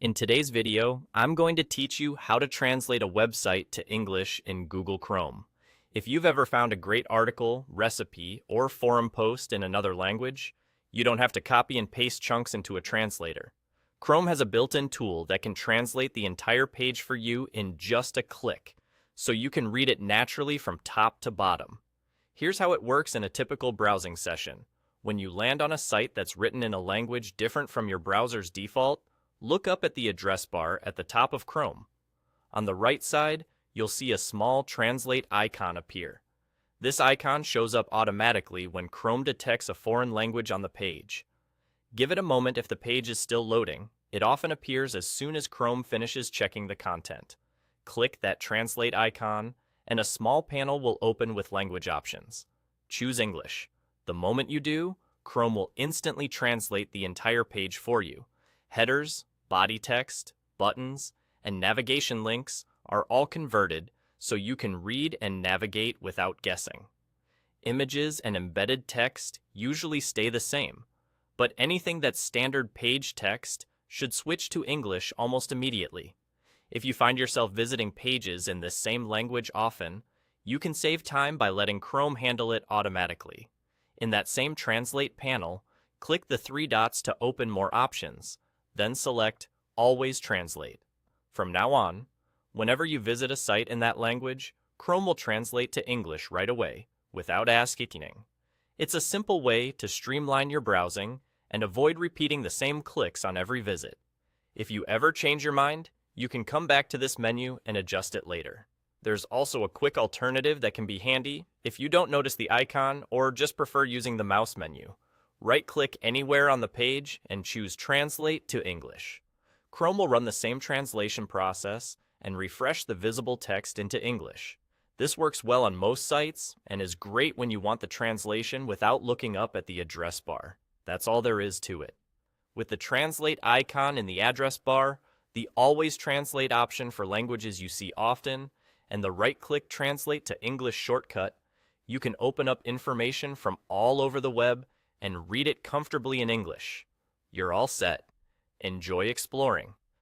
In today's video, I'm going to teach you how to translate a website to English in Google Chrome. If you've ever found a great article, recipe, or forum post in another language, you don't have to copy and paste chunks into a translator. Chrome has a built-in tool that can translate the entire page for you in just a click, so you can read it naturally from top to bottom. Here's how it works in a typical browsing session. When you land on a site that's written in a language different from your browser's default, look up at the address bar at the top of Chrome. On the right side, you'll see a small translate icon appear. This icon shows up automatically when Chrome detects a foreign language on the page. Give it a moment if the page is still loading. It often appears as soon as Chrome finishes checking the content. Click that translate icon, and a small panel will open with language options. Choose English. The moment you do, Chrome will instantly translate the entire page for you. Headers, body text, buttons, and navigation links are all converted so you can read and navigate without guessing. Images and embedded text usually stay the same, but anything that's standard page text should switch to English almost immediately. If you find yourself visiting pages in this same language often, you can save time by letting Chrome handle it automatically. In that same Translate panel, click the three dots to open more options, then select Always Translate. From now on, whenever you visit a site in that language, Chrome will translate to English right away, without asking. It's a simple way to streamline your browsing and avoid repeating the same clicks on every visit. If you ever change your mind, you can come back to this menu and adjust it later. There's also a quick alternative that can be handy if you don't notice the icon or just prefer using the mouse menu. Right-click anywhere on the page and choose Translate to English. Chrome will run the same translation process and refresh the visible text into English. This works well on most sites and is great when you want the translation without looking up at the address bar. That's all there is to it. With the Translate icon in the address bar, the Always Translate option for languages you see often, and the right-click Translate to English shortcut, you can open up information from all over the web and read it comfortably in English. You're all set. Enjoy exploring.